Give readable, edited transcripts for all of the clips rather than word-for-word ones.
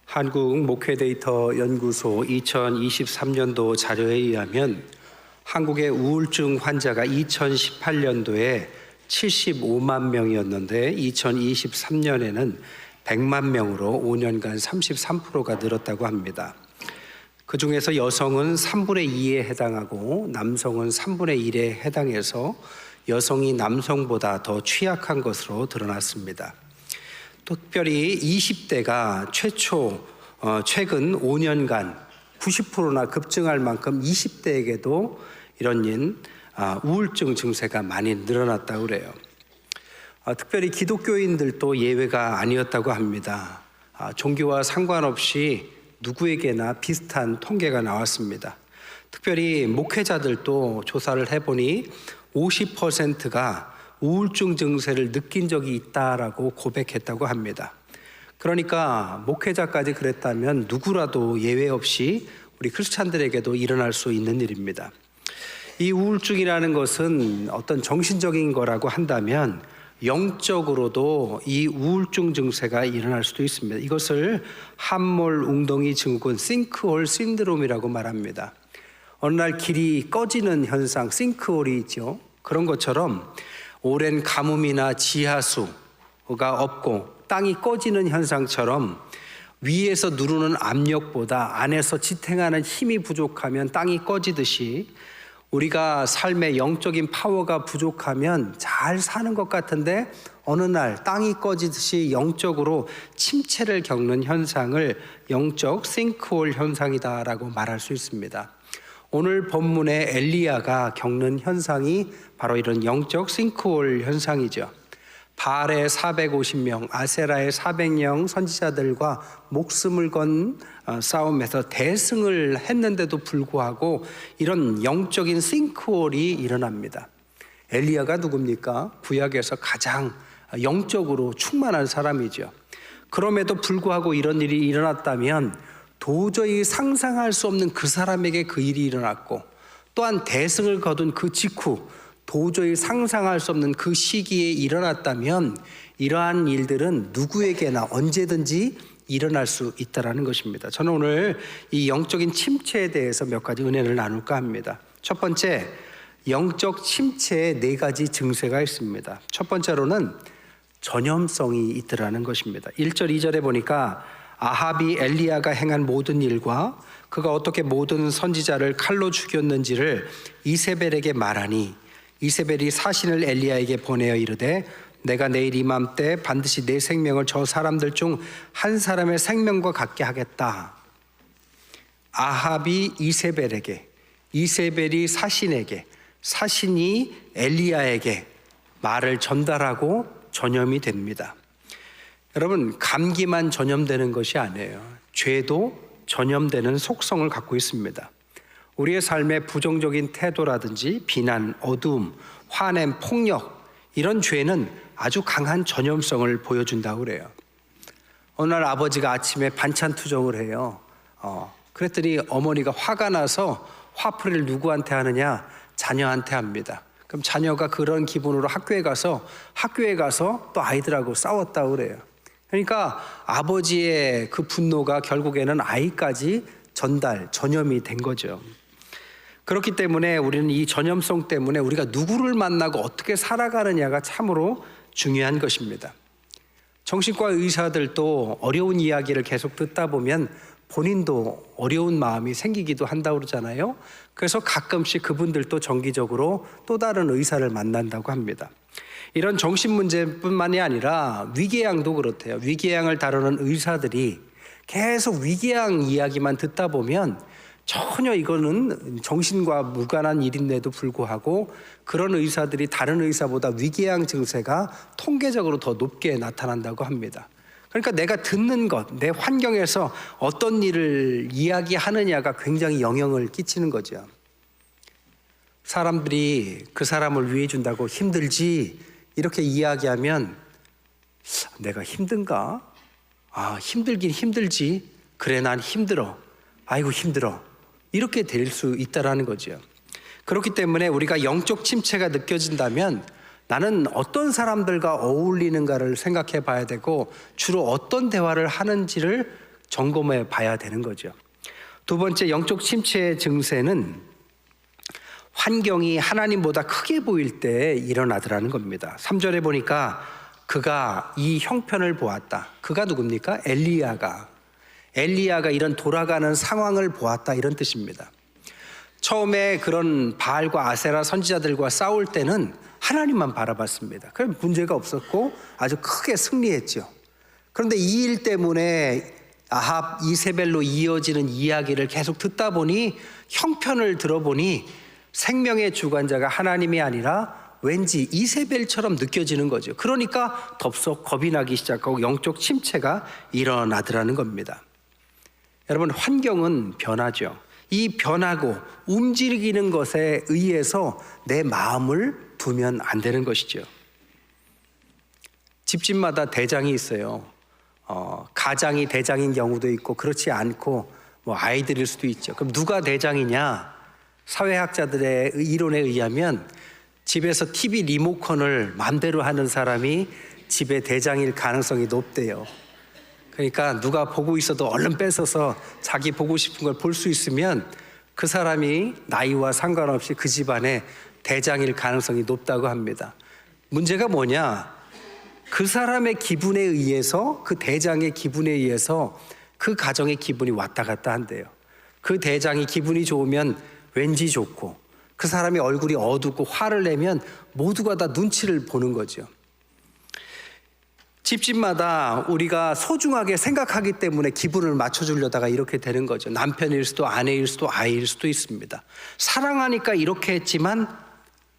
한국목회데이터연구소 2023년도 자료에 의하면 한국의 우울증 환자가 2018년도에 75만 명이었는데 2023년에는 100만 명으로 5년간 33%가 늘었다고 합니다. 그 중에서 여성은 3분의 2에 해당하고 남성은 3분의 1에 해당해서 여성이 남성보다 더 취약한 것으로 드러났습니다. 특별히 20대가 최근 5년간 90%나 급증할 만큼 20대에게도 이런 우울증 증세가 많이 늘어났다고 그래요. 특별히 기독교인들도 예외가 아니었다고 합니다. 종교와 상관없이 누구에게나 비슷한 통계가 나왔습니다. 특별히 목회자들도 조사를 해보니 50%가 우울증 증세를 느낀 적이 있다라고 고백했다고 합니다. 그러니까 목회자까지 그랬다면 누구라도 예외 없이 우리 크리스찬들에게도 일어날 수 있는 일입니다. 이 우울증이라는 것은 어떤 정신적인 거라고 한다면 영적으로도 이 우울증 증세가 일어날 수도 있습니다. 이것을 함몰 웅덩이 증후군 싱크홀 신드롬이라고 말합니다. 어느 날 길이 꺼지는 현상, 싱크홀이 있죠. 그런 것처럼 오랜 가뭄이나 지하수가 없고 땅이 꺼지는 현상처럼 위에서 누르는 압력보다 안에서 지탱하는 힘이 부족하면 땅이 꺼지듯이 우리가 삶의 영적인 파워가 부족하면 잘 사는 것 같은데 어느 날 땅이 꺼지듯이 영적으로 침체를 겪는 현상을 영적 싱크홀 현상이다라고 말할 수 있습니다. 오늘 본문의 엘리야가 겪는 현상이 바로 이런 영적 싱크홀 현상이죠. 바알의 450명, 아세라의 400명 선지자들과 목숨을 건 싸움에서 대승을 했는데도 불구하고 이런 영적인 싱크홀이 일어납니다. 엘리야가 누굽니까? 구약에서 가장 영적으로 충만한 사람이죠. 그럼에도 불구하고 이런 일이 일어났다면 도저히 상상할 수 없는 그 사람에게 그 일이 일어났고 또한 대승을 거둔 그 직후 도저히 상상할 수 없는 그 시기에 일어났다면 이러한 일들은 누구에게나 언제든지 일어날 수 있다는 것입니다. 저는 오늘 이 영적인 침체에 대해서 몇 가지 은혜를 나눌까 합니다. 첫 번째, 영적 침체에 4가지 증세가 있습니다. 첫 번째로는 전염성이 있더라는 것입니다. 1절, 2절에 보니까 아합이 엘리야가 행한 모든 일과 그가 어떻게 모든 선지자를 칼로 죽였는지를 이세벨에게 말하니 이세벨이 사신을 엘리야에게 보내어 이르되 내가 내일 이맘때 반드시 내 생명을 저 사람들 중 한 사람의 생명과 같게 하겠다. 아합이 이세벨에게, 이세벨이 사신에게, 사신이 엘리야에게 말을 전달하고 전염이 됩니다. 여러분, 감기만 전염되는 것이 아니에요. 죄도 전염되는 속성을 갖고 있습니다. 우리의 삶의 부정적인 태도라든지 비난, 어두움, 화냄, 폭력 이런 죄는 아주 강한 전염성을 보여준다고 그래요. 어느 날 아버지가 아침에 반찬 투정을 해요. 그랬더니 어머니가 화가 나서 화풀이를 누구한테 하느냐? 자녀한테 합니다. 그럼 자녀가 그런 기분으로 학교에 가서 또 아이들하고 싸웠다고 그래요. 그러니까 아버지의 그 분노가 결국에는 아이까지 전염이 된 거죠. 그렇기 때문에 우리는 이 전염성 때문에 우리가 누구를 만나고 어떻게 살아가느냐가 참으로 중요한 것입니다. 정신과 의사들도 어려운 이야기를 계속 듣다 보면 본인도 어려운 마음이 생기기도 한다고 그러잖아요. 그래서 가끔씩 그분들도 정기적으로 또 다른 의사를 만난다고 합니다. 이런 정신 문제뿐만이 아니라 위궤양도 그렇대요. 위궤양을 다루는 의사들이 계속 위궤양 이야기만 듣다 보면 전혀 이거는 정신과 무관한 일인데도 불구하고 그런 의사들이 다른 의사보다 위궤양 증세가 통계적으로 더 높게 나타난다고 합니다. 그러니까 내가 듣는 것, 내 환경에서 어떤 일을 이야기하느냐가 굉장히 영향을 끼치는 거죠. 사람들이 그 사람을 위해 준다고 힘들지 이렇게 이야기하면 내가 힘든가? 힘들긴 힘들지. 그래, 난 힘들어. 아이고 힘들어. 이렇게 될 수 있다는 거죠. 그렇기 때문에 우리가 영적 침체가 느껴진다면 나는 어떤 사람들과 어울리는가를 생각해 봐야 되고 주로 어떤 대화를 하는지를 점검해 봐야 되는 거죠. 두 번째, 영적 침체의 증세는 환경이 하나님보다 크게 보일 때 일어나더라는 겁니다. 3절에 보니까 그가 이 형편을 보았다. 그가 누굽니까? 엘리야가 이런 돌아가는 상황을 보았다, 이런 뜻입니다. 처음에 그런 바알과 아세라 선지자들과 싸울 때는 하나님만 바라봤습니다. 그럼 문제가 없었고 아주 크게 승리했죠. 그런데 이 일 때문에 아합, 이세벨로 이어지는 이야기를 계속 듣다 보니, 형편을 들어보니 생명의 주관자가 하나님이 아니라 왠지 이세벨처럼 느껴지는 거죠. 그러니까 덥석 겁이 나기 시작하고 영적 침체가 일어나더라는 겁니다. 여러분, 환경은 변하죠. 이 변하고 움직이는 것에 의해서 내 마음을 두면 안 되는 것이죠. 집집마다 대장이 있어요. 가장이 대장인 경우도 있고 그렇지 않고 아이들일 수도 있죠. 그럼 누가 대장이냐? 사회학자들의 이론에 의하면 집에서 TV 리모컨을 마음대로 하는 사람이 집의 대장일 가능성이 높대요. 그러니까 누가 보고 있어도 얼른 뺏어서 자기 보고 싶은 걸 볼 수 있으면 그 사람이 나이와 상관없이 그 집안의 대장일 가능성이 높다고 합니다. 문제가 뭐냐? 그 사람의 기분에 의해서, 그 대장의 기분에 의해서 그 가정의 기분이 왔다 갔다 한대요. 그 대장이 기분이 좋으면 왠지 좋고, 그 사람이 얼굴이 어둡고 화를 내면 모두가 다 눈치를 보는 거죠. 집집마다 우리가 소중하게 생각하기 때문에 기분을 맞춰주려다가 이렇게 되는 거죠. 남편일 수도 아내일 수도 아이일 수도 있습니다. 사랑하니까 이렇게 했지만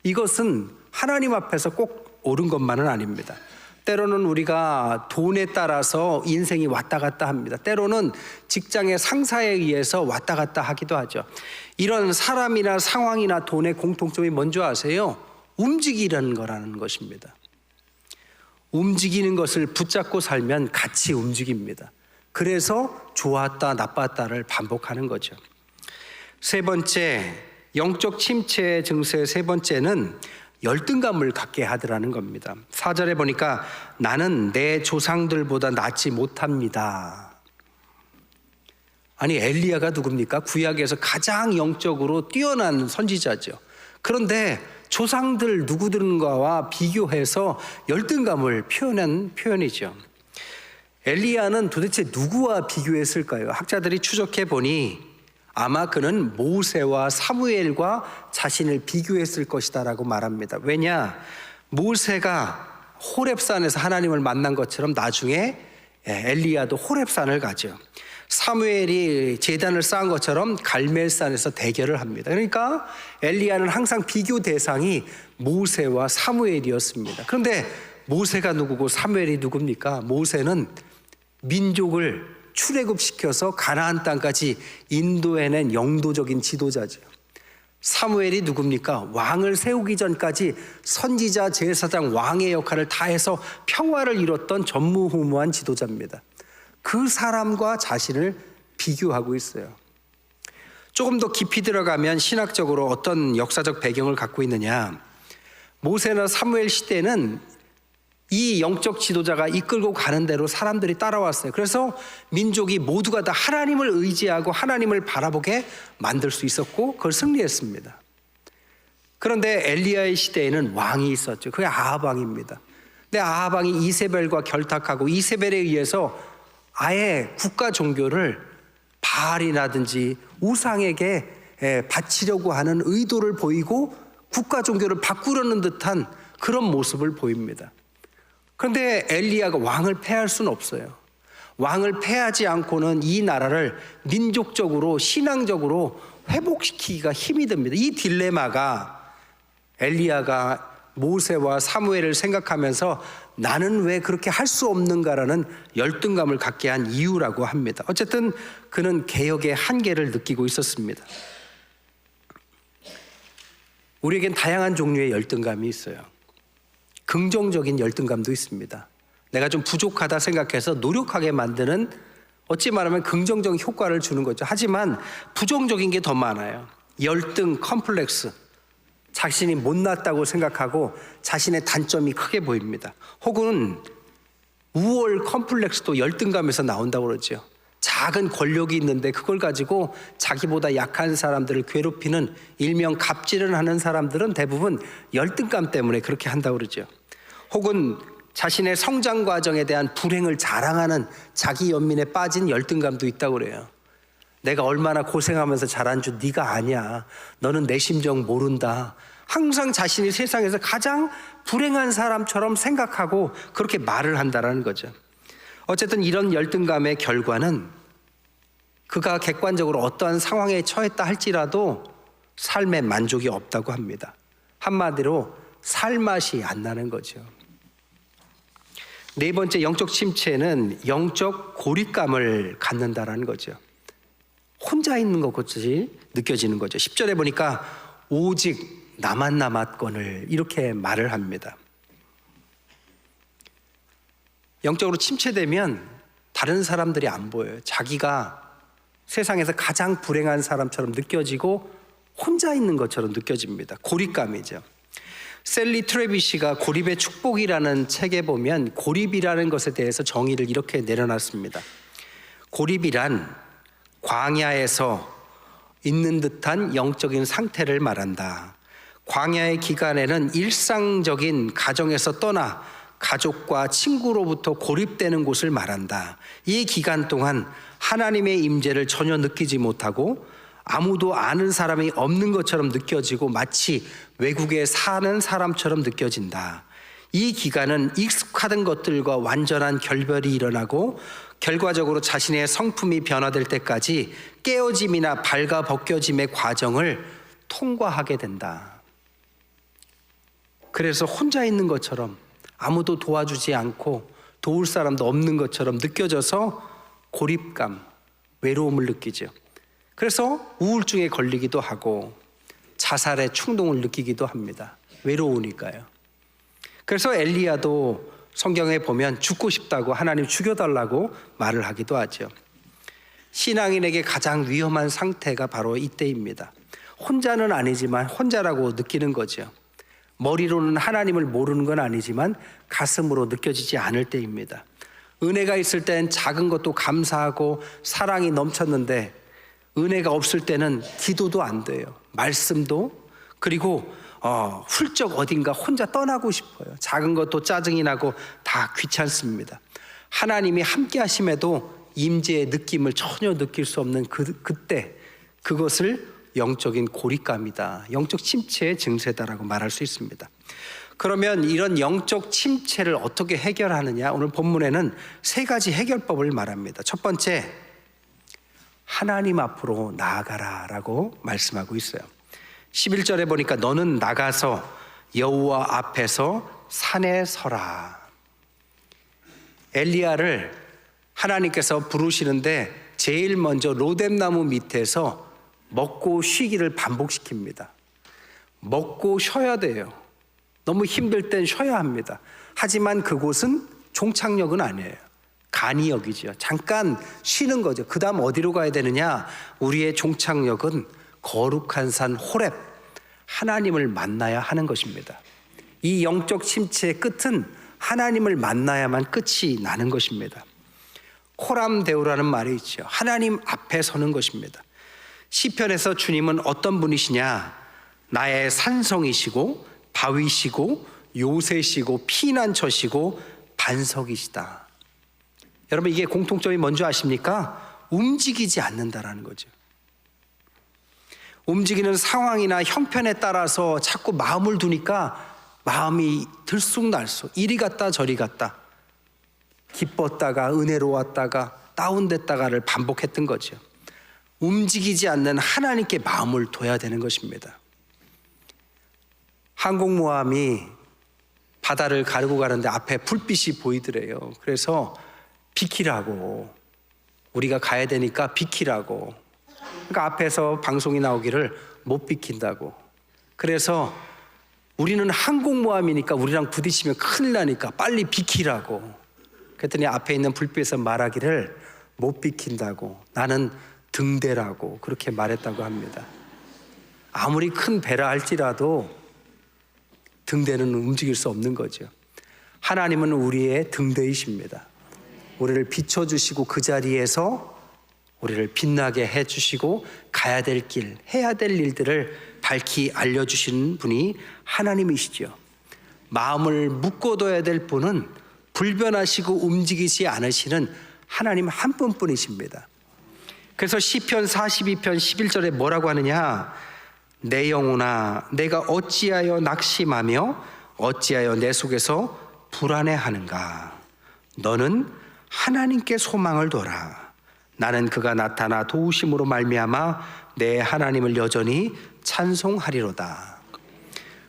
이것은 하나님 앞에서 꼭 옳은 것만은 아닙니다. 때로는 우리가 돈에 따라서 인생이 왔다 갔다 합니다. 때로는 직장의 상사에 의해서 왔다 갔다 하기도 하죠. 이런 사람이나 상황이나 돈의 공통점이 뭔지 아세요? 움직이라는 거라는 것입니다. 움직이는 것을 붙잡고 살면 같이 움직입니다. 그래서 좋았다 나빴다를 반복하는 거죠. 세 번째, 영적 침체의 증세 세 번째는 열등감을 갖게 하더라는 겁니다. 4절에 보니까 나는 내 조상들보다 낫지 못합니다. 아니, 엘리야가 누굽니까? 구약에서 가장 영적으로 뛰어난 선지자죠. 그런데 조상들 누구들과와 비교해서 열등감을 표현한 표현이죠. 엘리야는 도대체 누구와 비교했을까요? 학자들이 추적해 보니 아마 그는 모세와 사무엘과 자신을 비교했을 것이다 라고 말합니다. 왜냐? 모세가 호렙산에서 하나님을 만난 것처럼 나중에 엘리야도 호렙산을 가죠. 사무엘이 제단을 쌓은 것처럼 갈멜산에서 대결을 합니다. 그러니까 엘리야는 항상 비교 대상이 모세와 사무엘이었습니다. 그런데 모세가 누구고 사무엘이 누굽니까? 모세는 민족을 출애굽시켜서 가나안 땅까지 인도해낸 영도적인 지도자죠. 사무엘이 누굽니까? 왕을 세우기 전까지 선지자, 제사장, 왕의 역할을 다해서 평화를 이뤘던 전무후무한 지도자입니다. 그 사람과 자신을 비교하고 있어요. 조금 더 깊이 들어가면 신학적으로 어떤 역사적 배경을 갖고 있느냐? 모세나 사무엘 시대는 이 영적 지도자가 이끌고 가는 대로 사람들이 따라왔어요. 그래서 민족이 모두가 다 하나님을 의지하고 하나님을 바라보게 만들 수 있었고 그걸 승리했습니다. 그런데 엘리야의 시대에는 왕이 있었죠. 그게 아합 왕입니다. 근데 아합 왕이 이세벨과 결탁하고 이세벨에 의해서 아예 국가 종교를 바알이라든지 우상에게 바치려고 하는 의도를 보이고 국가 종교를 바꾸려는 듯한 그런 모습을 보입니다. 그런데 엘리야가 왕을 패할 수는 없어요. 왕을 패하지 않고는 이 나라를 민족적으로 신앙적으로 회복시키기가 힘이 듭니다. 이 딜레마가 엘리야가 모세와 사무엘을 생각하면서 나는 왜 그렇게 할 수 없는가라는 열등감을 갖게 한 이유라고 합니다. 어쨌든 그는 개혁의 한계를 느끼고 있었습니다. 우리에겐 다양한 종류의 열등감이 있어요. 긍정적인 열등감도 있습니다. 내가 좀 부족하다 생각해서 노력하게 만드는, 어찌 말하면 긍정적인 효과를 주는 거죠. 하지만 부정적인 게 더 많아요. 열등, 컴플렉스, 자신이 못났다고 생각하고 자신의 단점이 크게 보입니다. 혹은 우월 컴플렉스도 열등감에서 나온다고 그러죠. 작은 권력이 있는데 그걸 가지고 자기보다 약한 사람들을 괴롭히는 일명 갑질을 하는 사람들은 대부분 열등감 때문에 그렇게 한다고 그러죠. 혹은 자신의 성장 과정에 대한 불행을 자랑하는 자기 연민에 빠진 열등감도 있다고 그래요. 내가 얼마나 고생하면서 자란 줄 네가 아냐. 너는 내 심정 모른다. 항상 자신이 세상에서 가장 불행한 사람처럼 생각하고 그렇게 말을 한다라는 거죠. 어쨌든 이런 열등감의 결과는 그가 객관적으로 어떠한 상황에 처했다 할지라도 삶에 만족이 없다고 합니다. 한마디로 살맛이 안 나는 거죠. 네 번째 영적 침체는 영적 고립감을 갖는다라는 거죠. 혼자 있는 것같이 느껴지는 거죠. 10절에 보니까 오직 나만 남았거늘 이렇게 말을 합니다. 영적으로 침체되면 다른 사람들이 안 보여요. 자기가 세상에서 가장 불행한 사람처럼 느껴지고 혼자 있는 것처럼 느껴집니다. 고립감이죠. 셀리 트레비시가 고립의 축복이라는 책에 보면 고립이라는 것에 대해서 정의를 이렇게 내려놨습니다. 고립이란 광야에서 있는 듯한 영적인 상태를 말한다. 광야의 기간에는 일상적인 가정에서 떠나 가족과 친구로부터 고립되는 곳을 말한다. 이 기간 동안 하나님의 임재를 전혀 느끼지 못하고 아무도 아는 사람이 없는 것처럼 느껴지고 마치 외국에 사는 사람처럼 느껴진다. 이 기간은 익숙하던 것들과 완전한 결별이 일어나고 결과적으로 자신의 성품이 변화될 때까지 깨어짐이나 발가벗겨짐의 과정을 통과하게 된다. 그래서 혼자 있는 것처럼 아무도 도와주지 않고 도울 사람도 없는 것처럼 느껴져서 고립감, 외로움을 느끼죠. 그래서 우울증에 걸리기도 하고 자살의 충동을 느끼기도 합니다. 외로우니까요. 그래서 엘리야도 성경에 보면 죽고 싶다고 하나님 죽여달라고 말을 하기도 하죠. 신앙인에게 가장 위험한 상태가 바로 이때입니다. 혼자는 아니지만 혼자라고 느끼는 거죠. 머리로는 하나님을 모르는 건 아니지만 가슴으로 느껴지지 않을 때입니다. 은혜가 있을 땐 작은 것도 감사하고 사랑이 넘쳤는데 은혜가 없을 때는 기도도 안 돼요. 말씀도. 그리고 훌쩍 어딘가 혼자 떠나고 싶어요. 작은 것도 짜증이 나고 다 귀찮습니다. 하나님이 함께 하심에도 임재의 느낌을 전혀 느낄 수 없는 그때 그것을 영적인 고립감이다. 영적 침체의 증세다라고 말할 수 있습니다. 그러면 이런 영적 침체를 어떻게 해결하느냐? 오늘 본문에는 세 가지 해결법을 말합니다. 첫 번째, 하나님 앞으로 나아가라 라고 말씀하고 있어요. 11절에 보니까 너는 나가서 여호와 앞에서 산에 서라. 엘리야를 하나님께서 부르시는데 제일 먼저 로뎀나무 밑에서 먹고 쉬기를 반복시킵니다. 먹고 쉬어야 돼요. 너무 힘들 땐 쉬어야 합니다. 하지만 그곳은 종착역은 아니에요. 간이역이죠. 잠깐 쉬는 거죠. 그 다음 어디로 가야 되느냐? 우리의 종착역은 거룩한 산 호렙, 하나님을 만나야 하는 것입니다. 이 영적 침체의 끝은 하나님을 만나야만 끝이 나는 것입니다. 코람데오라는 말이 있죠. 하나님 앞에 서는 것입니다. 시편에서 주님은 어떤 분이시냐? 나의 산성이시고 바위시고 요새시고 피난처시고 반석이시다. 여러분, 이게 공통점이 뭔지 아십니까? 움직이지 않는다라는 거죠. 움직이는 상황이나 형편에 따라서 자꾸 마음을 두니까 마음이 들쑥날쑥 이리 갔다 저리 갔다, 기뻤다가 은혜로웠다가 다운됐다가를 반복했던 거죠. 움직이지 않는 하나님께 마음을 둬야 되는 것입니다. 항공모함이 바다를 가르고 가는데 앞에 불빛이 보이더래요. 그래서 비키라고, 우리가 가야 되니까 비키라고. 그러니까 앞에서 방송이 나오기를 못 비킨다고. 그래서 우리는 항공모함이니까 우리랑 부딪히면 큰일 나니까 빨리 비키라고. 그랬더니 앞에 있는 불빛에서 말하기를 못 비킨다고, 나는 등대라고 그렇게 말했다고 합니다. 아무리 큰 배라 할지라도 등대는 움직일 수 없는 거죠. 하나님은 우리의 등대이십니다. 우리를 비춰주시고 그 자리에서 우리를 빛나게 해주시고 가야 될 길, 해야 될 일들을 밝히 알려주시는 분이 하나님이시죠. 마음을 묶어둬야 될 분은 불변하시고 움직이지 않으시는 하나님 한 분뿐이십니다. 그래서 시편 42편 11절에 뭐라고 하느냐? 내 영혼아 내가 어찌하여 낙심하며 어찌하여 내 속에서 불안해하는가? 너는 하나님께 소망을 둬라. 나는 그가 나타나 도우심으로 말미암아 내 하나님을 여전히 찬송하리로다.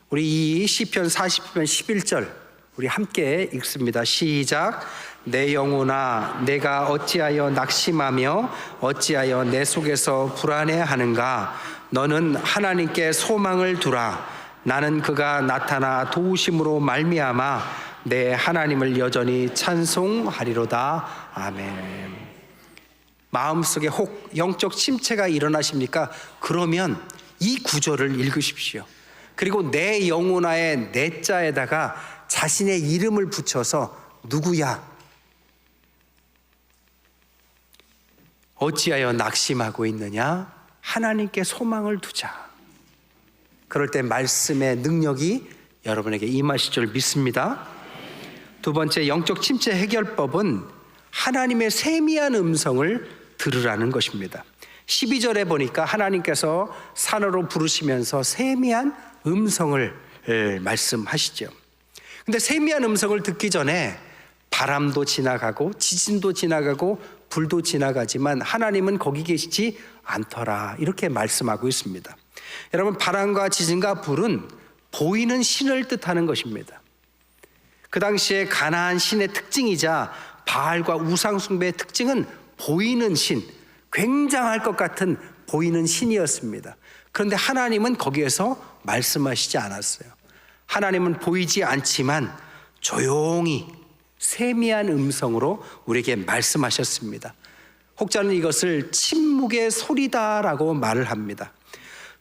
우리 이 시편 40편 11절 우리 함께 읽습니다. 시작. 내 영혼아 내가 어찌하여 낙심하며 어찌하여 내 속에서 불안해하는가? 너는 하나님께 소망을 두라. 나는 그가 나타나 도우심으로 말미암아 내 하나님을 여전히 찬송하리로다. 아멘. 마음속에 혹 영적 침체가 일어나십니까? 그러면 이 구절을 읽으십시오. 그리고 내 영혼아의 내 자에다가 자신의 이름을 붙여서 누구야? 어찌하여 낙심하고 있느냐? 하나님께 소망을 두자. 그럴 때 말씀의 능력이 여러분에게 임하실 줄 믿습니다. 두 번째 영적 침체 해결법은 하나님의 세미한 음성을 들으라는 것입니다. 12절에 보니까 하나님께서 산으로 부르시면서 세미한 음성을 말씀하시죠. 근데 세미한 음성을 듣기 전에 바람도 지나가고 지진도 지나가고 불도 지나가지만 하나님은 거기 계시지 않더라, 이렇게 말씀하고 있습니다. 여러분, 바람과 지진과 불은 보이는 신을 뜻하는 것입니다. 그 당시에 가나안 신의 특징이자 바알과 우상 숭배의 특징은 보이는 신, 굉장할 것 같은 보이는 신이었습니다. 그런데 하나님은 거기에서 말씀하시지 않았어요. 하나님은 보이지 않지만 조용히 세미한 음성으로 우리에게 말씀하셨습니다. 혹자는 이것을 침묵의 소리다라고 말을 합니다.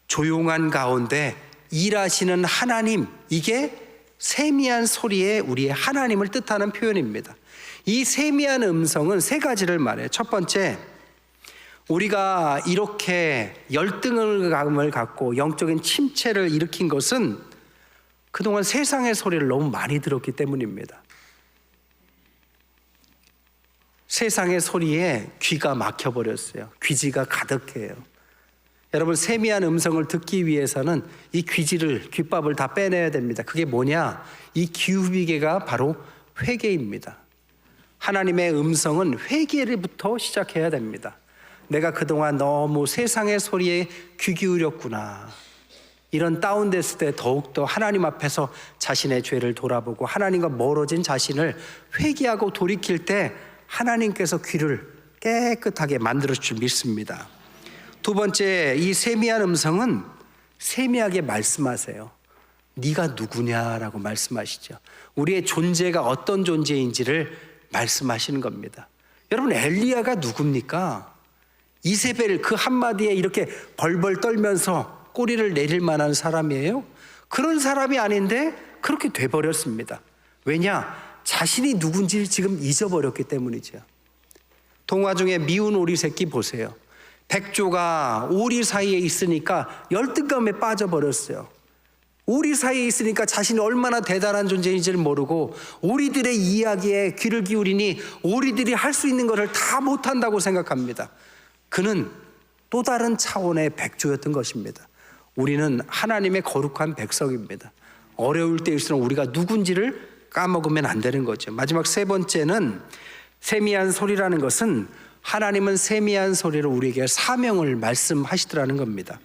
조용한 가운데 일하시는 하나님, 이게 세미한 소리에 우리의 하나님을 뜻하는 표현입니다. 이 세미한 음성은 세 가지를 말해요. 첫 번째, 우리가 이렇게 열등감을 갖고 영적인 침체를 일으킨 것은 그동안 세상의 소리를 너무 많이 들었기 때문입니다. 세상의 소리에 귀가 막혀버렸어요. 귀지가 가득해요. 여러분, 세미한 음성을 듣기 위해서는 이 귀지를, 귓밥을 다 빼내야 됩니다. 그게 뭐냐? 이 귀후비개가 바로 회개입니다. 하나님의 음성은 회개부터 시작해야 됩니다. 내가 그동안 너무 세상의 소리에 귀 기울였구나. 이런 다운됐을 때 더욱더 하나님 앞에서 자신의 죄를 돌아보고 하나님과 멀어진 자신을 회개하고 돌이킬 때 하나님께서 귀를 깨끗하게 만들어줄 줄 믿습니다. 두 번째, 이 세미한 음성은 세미하게 말씀하세요. 네가 누구냐라고 말씀하시죠. 우리의 존재가 어떤 존재인지를 말씀하시는 겁니다. 여러분, 엘리야가 누굽니까? 이세벨 그 한마디에 이렇게 벌벌 떨면서 꼬리를 내릴 만한 사람이에요? 그런 사람이 아닌데 그렇게 돼버렸습니다. 왜냐? 자신이 누군지 지금 잊어버렸기 때문이죠. 동화 중에 미운 오리 새끼 보세요. 백조가 오리 사이에 있으니까 열등감에 빠져버렸어요. 오리 사이에 있으니까 자신이 얼마나 대단한 존재인지를 모르고 오리들의 이야기에 귀를 기울이니 오리들이 할 수 있는 것을 다 못한다고 생각합니다. 그는 또 다른 차원의 백조였던 것입니다. 우리는 하나님의 거룩한 백성입니다. 어려울 때일수록 우리가 누군지를 까먹으면 안 되는 거죠. 마지막 세 번째는 세미한 소리라는 것은 하나님은 세미한 소리로 우리에게 사명을 말씀하시더라는 겁니다.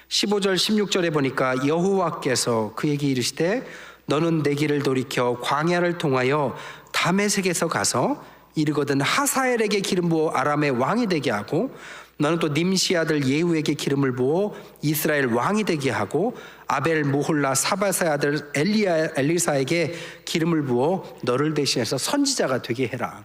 15절 16절에 보니까 여호와께서 그에게 이르시되 너는 내 길을 돌이켜 광야를 통하여 다메섹에서 가서 이르거든 하사엘에게 기름 부어 아람의 왕이 되게 하고 너는 또 님시 아들 예후에게 기름을 부어 이스라엘 왕이 되게 하고 아벨 모홀라 사바사의 아들 엘리사에게 기름을 부어 너를 대신해서 선지자가 되게 해라.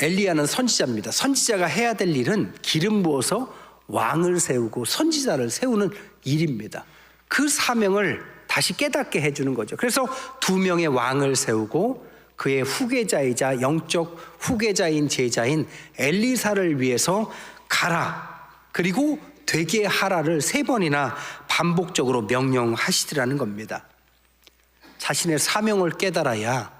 엘리야는 선지자입니다. 선지자가 해야 될 일은 기름 부어서 왕을 세우고 선지자를 세우는 일입니다. 그 사명을 다시 깨닫게 해주는 거죠. 그래서 2명의 왕을 세우고 그의 후계자이자 영적 후계자인 제자인 엘리사를 위해서 가라, 그리고 되게 하라를 3번이나 반복적으로 명령하시더라는 겁니다. 자신의 사명을 깨달아야,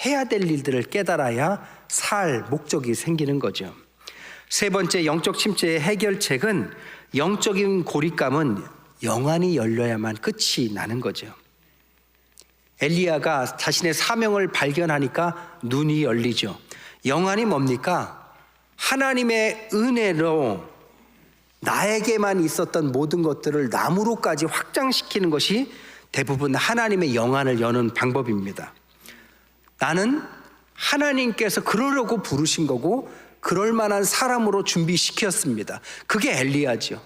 해야 될 일들을 깨달아야 살 목적이 생기는 거죠. 3번째 영적 침체의 해결책은, 영적인 고립감은 영안이 열려야만 끝이 나는 거죠. 엘리야가 자신의 사명을 발견하니까 눈이 열리죠. 영안이 뭡니까? 하나님의 은혜로 나에게만 있었던 모든 것들을 남으로까지 확장시키는 것이 대부분 하나님의 영안을 여는 방법입니다. 나는 하나님께서 그러려고 부르신 거고 그럴 만한 사람으로 준비시켰습니다. 그게 엘리야죠.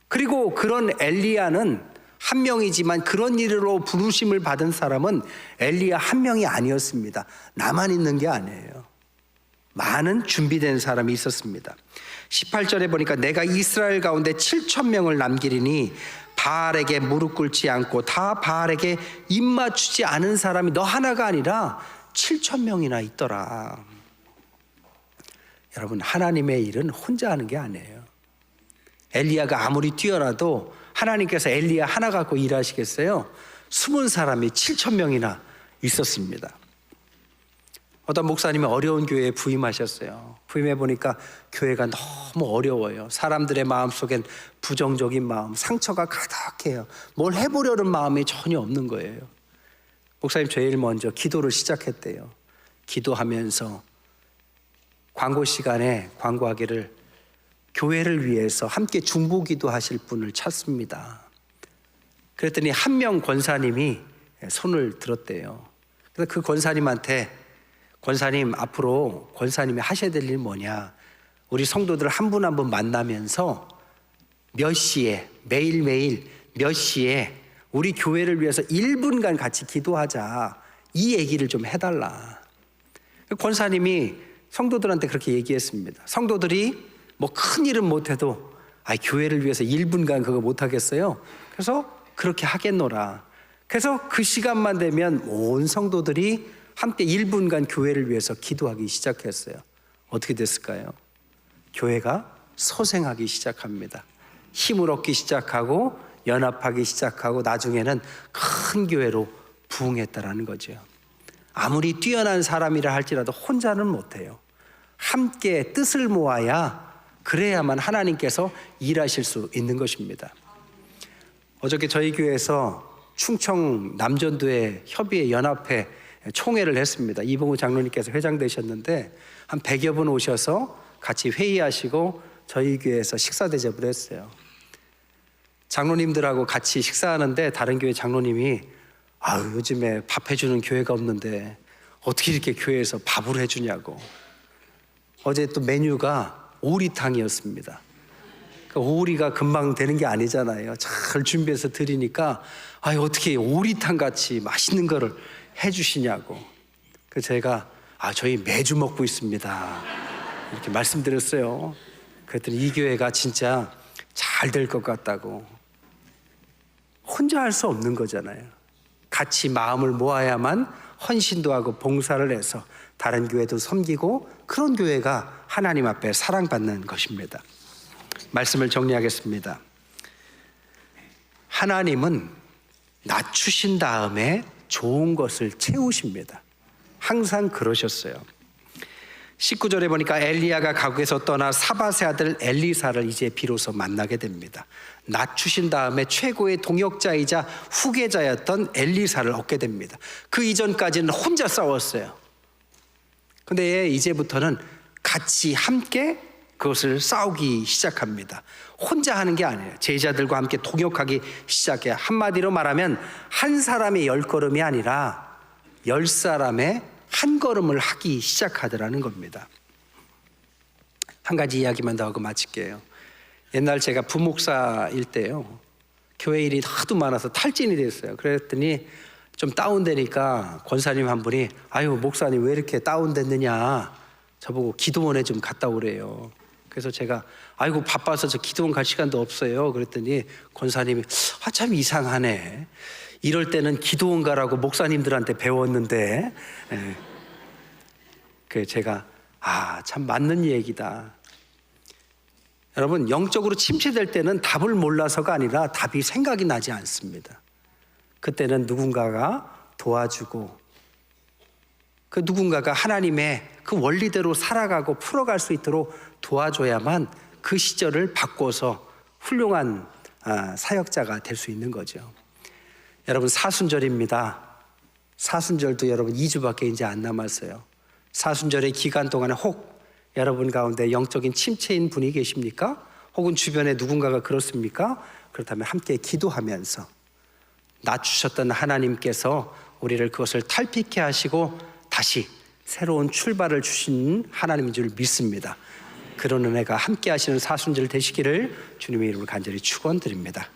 그리고 그런 엘리야는 한 명이지만 그런 일로 부르심을 받은 사람은 엘리야 한 명이 아니었습니다. 나만 있는 게 아니에요. 많은 준비된 사람이 있었습니다. 18절에 보니까 내가 이스라엘 가운데 7,000명을 남기리니 바알에게 무릎 꿇지 않고 다 바알에게 입 맞추지 않은 사람이 너 하나가 아니라 7,000명이나 있더라. 여러분, 하나님의 일은 혼자 하는 게 아니에요. 엘리야가 아무리 뛰어나도 하나님께서 엘리야 하나 갖고 일하시겠어요? 숨은 사람이 7,000명이나 있었습니다. 어떤 목사님이 어려운 교회에 부임하셨어요. 부임해 보니까 교회가 너무 어려워요. 사람들의 마음속엔 부정적인 마음, 상처가 가득해요. 뭘 해보려는 마음이 전혀 없는 거예요. 목사님 제일 먼저 기도를 시작했대요. 기도하면서 광고 시간에 광고하기를 교회를 위해서 함께 중보기도 하실 분을 찾습니다. 그랬더니 한 명 권사님이 손을 들었대요. 그래서 그 권사님한테 권사님, 앞으로 권사님이 하셔야 될 일 뭐냐, 우리 성도들 한 분 한 분 만나면서 몇 시에, 매일매일 몇 시에 우리 교회를 위해서 1분간 같이 기도하자, 이 얘기를 좀 해달라. 권사님이 성도들한테 그렇게 얘기했습니다. 성도들이 뭐 큰 일은 못해도 교회를 위해서 1분간 그거 못하겠어요? 그래서 그렇게 하겠노라. 그래서 그 시간만 되면 온 성도들이 함께 1분간 교회를 위해서 기도하기 시작했어요. 어떻게 됐을까요? 교회가 소생하기 시작합니다. 힘을 얻기 시작하고 연합하기 시작하고 나중에는 큰 교회로 부흥했다라는 거죠. 아무리 뛰어난 사람이라 할지라도 혼자는 못해요. 함께 뜻을 모아야, 그래야만 하나님께서 일하실 수 있는 것입니다. 어저께 저희 교회에서 충청 남전도의 협의회 연합회 총회를 했습니다. 이봉우 장로님께서 회장 되셨는데 한 100여 분 오셔서 같이 회의하시고 저희 교회에서 식사 대접을 했어요. 장로님들하고 같이 식사하는데 다른 교회 장로님이 요즘에 밥 해주는 교회가 없는데 어떻게 이렇게 교회에서 밥을 해주냐고. 어제 또 메뉴가 오리탕이었습니다. 그러니까 오리가 금방 되는 게 아니잖아요. 잘 준비해서 드리니까 어떻게 오리탕 같이 맛있는 거를 해주시냐고. 그래서 제가 저희 매주 먹고 있습니다, 이렇게 말씀드렸어요. 그랬더니 이 교회가 진짜 잘 될 것 같다고. 혼자 할 수 없는 거잖아요. 같이 마음을 모아야만 헌신도 하고 봉사를 해서 다른 교회도 섬기고, 그런 교회가 하나님 앞에 사랑받는 것입니다. 말씀을 정리하겠습니다. 하나님은 낮추신 다음에 좋은 것을 채우십니다. 항상 그러셨어요. 19절에 보니까 엘리야가 가국에서 떠나 사밧의 아들 엘리사를 이제 비로소 만나게 됩니다. 낮추신 다음에 최고의 동역자이자 후계자였던 엘리사를 얻게 됩니다. 그 이전까지는 혼자 싸웠어요. 근데 이제부터는 같이 함께 그것을 싸우기 시작합니다. 혼자 하는 게 아니에요. 제자들과 함께 동역하기 시작해요. 한마디로 말하면 한 사람의 10걸음이 아니라 10사람의 한 걸음을 하기 시작하더라는 겁니다. 한 가지 이야기만 더 하고 마칠게요. 옛날 제가 부목사일 때요, 교회 일이 하도 많아서 탈진이 됐어요. 그랬더니 좀 다운되니까 권사님 한 분이 목사님 왜 이렇게 다운됐느냐, 저보고 기도원에 좀 갔다 오래요. 그래서 제가 바빠서 저 기도원 갈 시간도 없어요. 그랬더니 권사님이 참 이상하네, 이럴 때는 기도원 가라고 목사님들한테 배웠는데 그 제가 참 맞는 얘기다. 여러분, 영적으로 침체될 때는 답을 몰라서가 아니라 답이 생각이 나지 않습니다. 그때는 누군가가 도와주고 그 누군가가 하나님의 그 원리대로 살아가고 풀어갈 수 있도록 도와줘야만 그 시절을 바꿔서 훌륭한 사역자가 될 수 있는 거죠. 여러분, 사순절입니다. 사순절도 여러분 2주밖에 이제 안 남았어요. 사순절의 기간 동안에 혹 여러분 가운데 영적인 침체인 분이 계십니까? 혹은 주변에 누군가가 그렇습니까? 그렇다면 함께 기도하면서 낮추셨던 하나님께서 우리를 그것을 탈피케 하시고 다시 새로운 출발을 주신 하나님인 줄 믿습니다. 그런 은혜가 함께 하시는 사순절 되시기를 주님의 이름으로 간절히 축원드립니다.